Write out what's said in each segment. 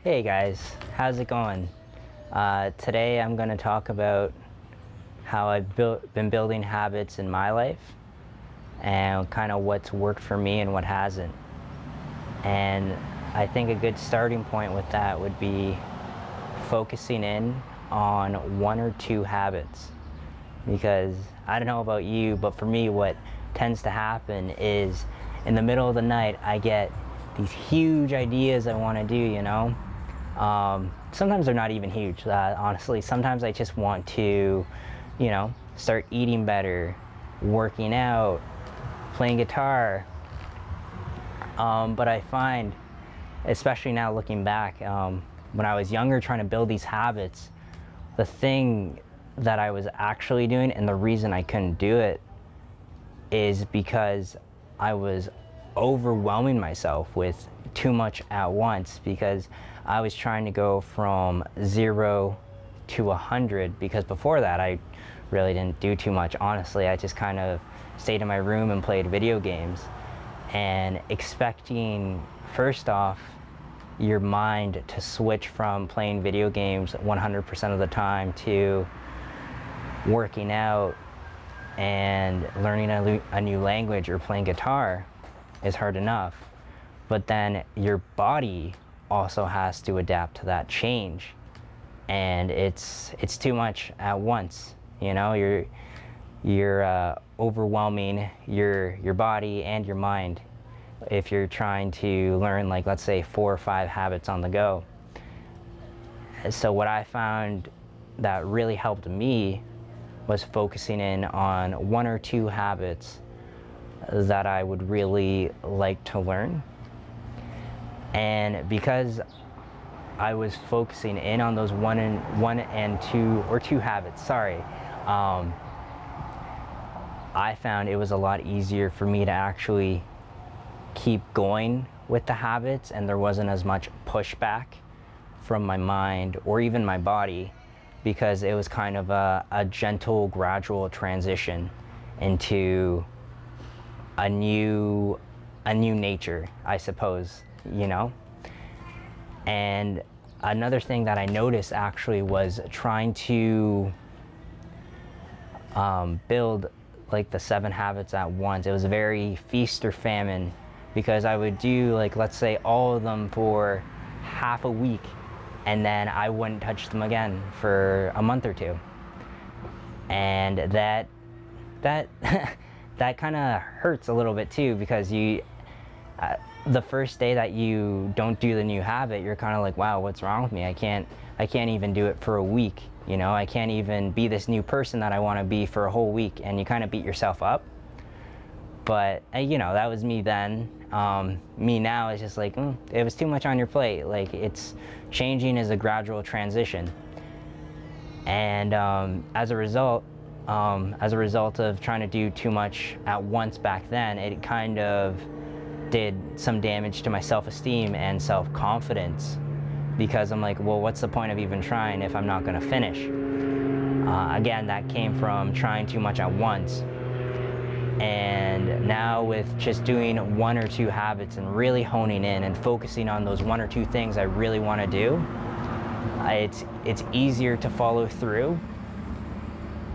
Hey guys, how's it going? Today I'm going to talk about how been building habits in my life and kind of what's worked for me and what hasn't. And I think a good starting point with that would be focusing in on one or two habits. Because I don't know about you, but for me what tends to happen is in the middle of the night I get these huge ideas I want to do, sometimes they're not even huge, honestly. Sometimes I just want to, start eating better, working out, playing guitar. But I find, especially now looking back, when I was younger trying to build these habits, the thing that I was actually doing and the reason I couldn't do it is because I was overwhelming myself with too much at once, because I was trying to go from 0 to 100, because before that I really didn't do too much, honestly. I just kind of stayed in my room and played video games, and expecting, first off, your mind to switch from playing video games 100% of the time to working out and learning a new language or playing guitar is hard enough. But then your body also has to adapt to that change, and it's too much at once. You're overwhelming your body and your mind if you're trying to learn, like, let's say 4 or 5 habits on the go. So what I found that really helped me was focusing in on 1 or 2 habits that I would really like to learn. And because I was focusing in on those one and two habits, I found it was a lot easier for me to actually keep going with the habits, and there wasn't as much pushback from my mind or even my body, because it was kind of a gentle, gradual transition into a new nature, I suppose, And another thing that I noticed actually was trying to build like the 7 habits at once. It was very feast or famine, because I would do, like, let's say all of them for half a week, and then I wouldn't touch them again for a month or two. And that that kind of hurts a little bit too, because the first day that you don't do the new habit, you're kind of like, wow, what's wrong with me? I can't even do it for a week. I can't even be this new person that I want to be for a whole week, and you kind of beat yourself up. But that was me then. Me now is just like, it was too much on your plate. Like, it's changing is a gradual transition. And as a result of trying to do too much at once back then, it kind of did some damage to my self-esteem and self-confidence, because I'm like, well, what's the point of even trying if I'm not going to finish? Again, that came from trying too much at once. And now with just doing 1 or 2 habits and really honing in and focusing on those 1 or 2 things I really want to do, it's easier to follow through.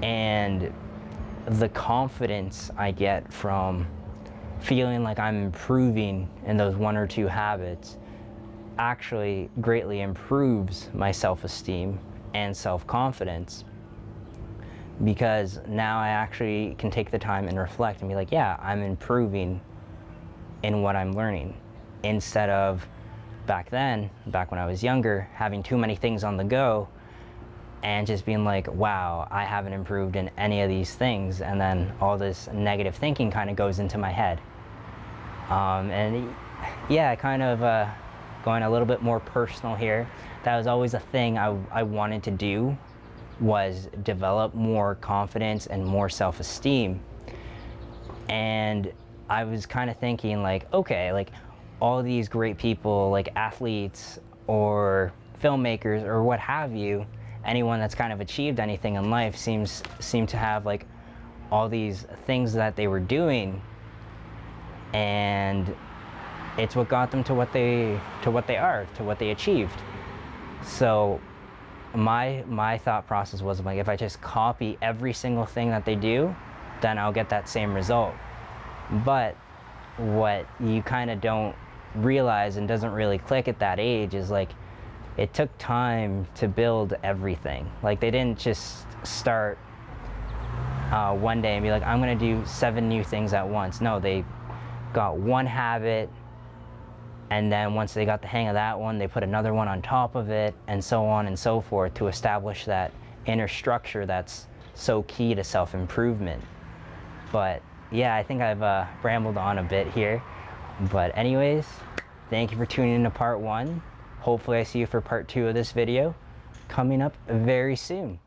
And the confidence I get from feeling like I'm improving in those 1 or 2 habits actually greatly improves my self-esteem and self-confidence, because now I actually can take the time and reflect and be like, yeah, I'm improving in what I'm learning, instead of back when I was younger, having too many things on the go and just being like, wow, I haven't improved in any of these things, and then all this negative thinking kind of goes into my head. And yeah, kind of going a little bit more personal here, that was always a thing I wanted to do, was develop more confidence and more self-esteem. And I was kind of thinking, like, okay, like, all these great people, like athletes or filmmakers or what have you, anyone that's kind of achieved anything in life seem to have, like, all these things that they were doing, and it's what got them to what they achieved. So my thought process was, like, if I just copy every single thing that they do, then I'll get that same result. But what you kind of don't realize and doesn't really click at that age is, like, it took time to build everything. Like, they didn't just start one day and be like, I'm gonna do 7 new things at once. No, they got one habit, and then once they got the hang of that one, they put another one on top of it, and so on and so forth, to establish that inner structure that's so key to self-improvement. But yeah, I think I've rambled on a bit here. But anyways, thank you for tuning in to part 1. Hopefully I see you for part 2 of this video, coming up very soon.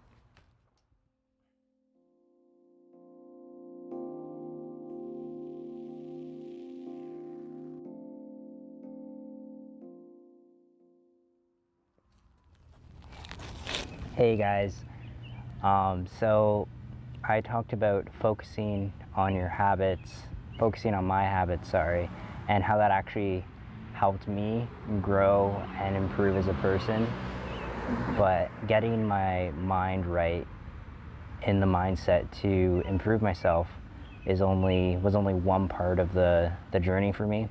Hey guys, so I talked about focusing on your habits, focusing on my habits, sorry, and how that actually helped me grow and improve as a person. But getting my mind right, in the mindset to improve myself, was only one part of the journey for me.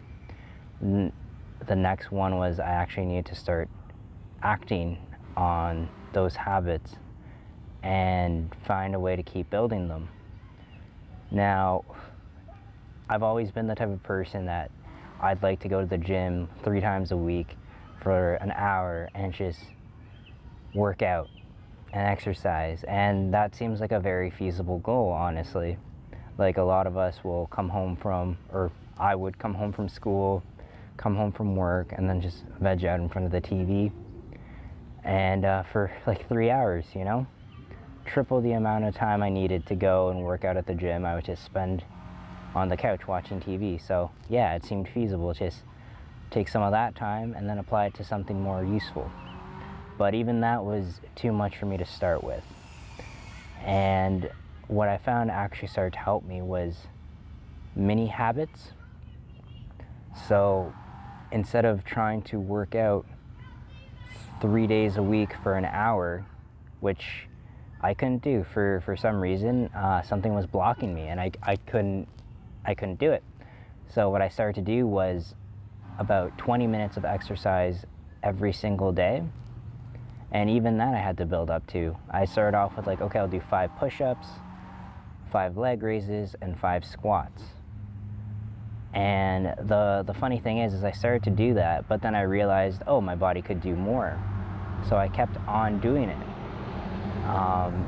The next one was, I actually needed to start acting on those habits and find a way to keep building them. Now, I've always been the type of person that I'd like to go to the gym 3 times a week for an hour and just work out and exercise, and that seems like a very feasible goal, honestly. Like, a lot of us will come home from, or I would come home from school, come home from work, and then just veg out in front of the TV, and for like 3 hours, you know? Triple the amount of time I needed to go and work out at the gym, I would just spend on the couch watching TV. So yeah, it seemed feasible. Just take some of that time and then apply it to something more useful. But even that was too much for me to start with. And what I found actually started to help me was mini habits. So instead of trying to work out 3 days a week for an hour, which I couldn't do for some reason, something was blocking me, and I couldn't do it. So what I started to do was about 20 minutes of exercise every single day. And even that I had to build up to. I started off with, like, okay, I'll do 5 push-ups, 5 leg raises, and 5 squats. And the funny thing is I started to do that, but then I realized, oh, my body could do more. So I kept on doing it.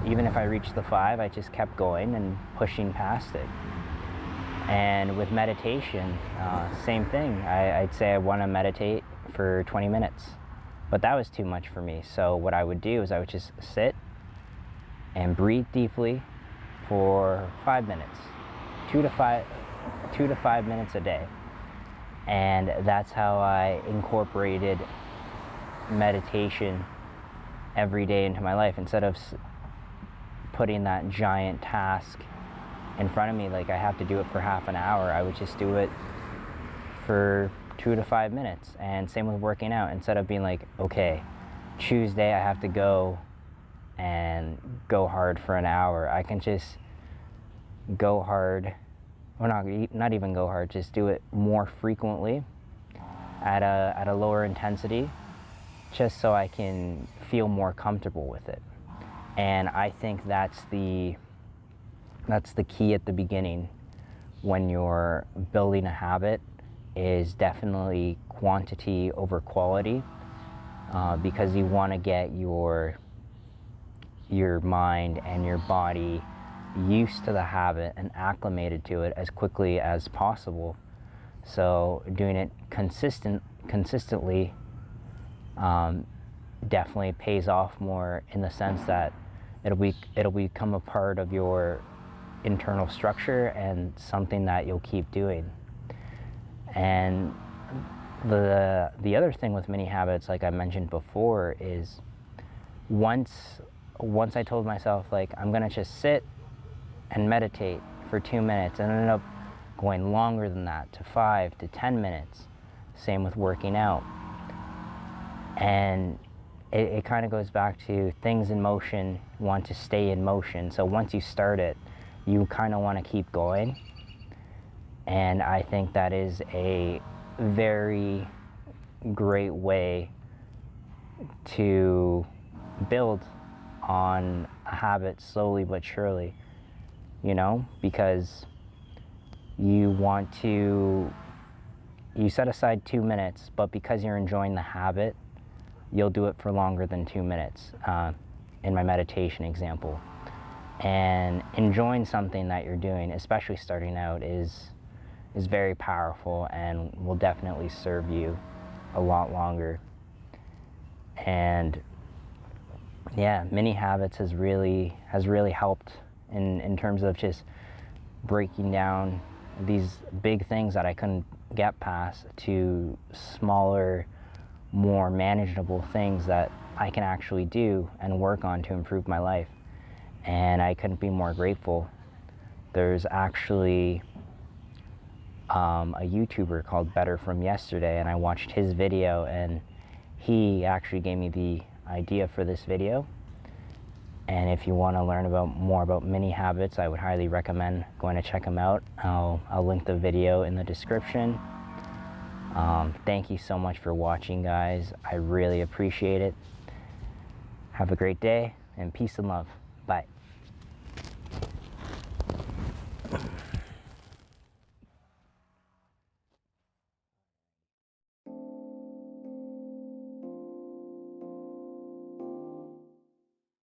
Even if I reached the 5, I just kept going and pushing past it. And with meditation, same thing. I'd say I want to meditate for 20 minutes, but that was too much for me. So what I would do is I would just sit and breathe deeply for 5 minutes, 2 to 5 minutes a day. And that's how I incorporated meditation every day into my life. Instead of putting that giant task in front of me, like I have to do it for half an hour, I would just do it for 2 to 5 minutes. And same with working out. Instead of being like, okay, Tuesday I have to go and go hard for an hour, I can just go hard, or not even go hard, just do it more frequently at a lower intensity, just so I can feel more comfortable with it. And I think that's the key at the beginning when you're building a habit, is definitely quantity over quality, because you want to get your mind and your body used to the habit and acclimated to it as quickly as possible. So doing it consistently definitely pays off more, in the sense that it'll become a part of your internal structure and something that you'll keep doing. And the other thing with mini habits, like I mentioned before, is once I told myself, like, I'm gonna just sit and meditate for 2 minutes, and I ended up going longer than that, to 5 to 10 minutes. Same with working out. And it kind of goes back to things in motion want to stay in motion. So once you start it, you kind of want to keep going. And I think that is a very great way to build on a habit slowly but surely, you know, because you set aside 2 minutes, but because you're enjoying the habit, you'll do it for longer than 2 minutes, in my meditation example. And enjoying something that you're doing, especially starting out, is very powerful and will definitely serve you a lot longer. And yeah, mini habits has really helped in terms of just breaking down these big things that I couldn't get past to smaller, more manageable things that I can actually do and work on to improve my life. And I couldn't be more grateful. There's actually a YouTuber called Better from Yesterday, and I watched his video, and he actually gave me the idea for this video. And if you want to learn more about mini habits, I would highly recommend going to check him out. I'll link the video in the description. Thank you so much for watching, guys. I really appreciate it. Have a great day, and peace and love. Bye.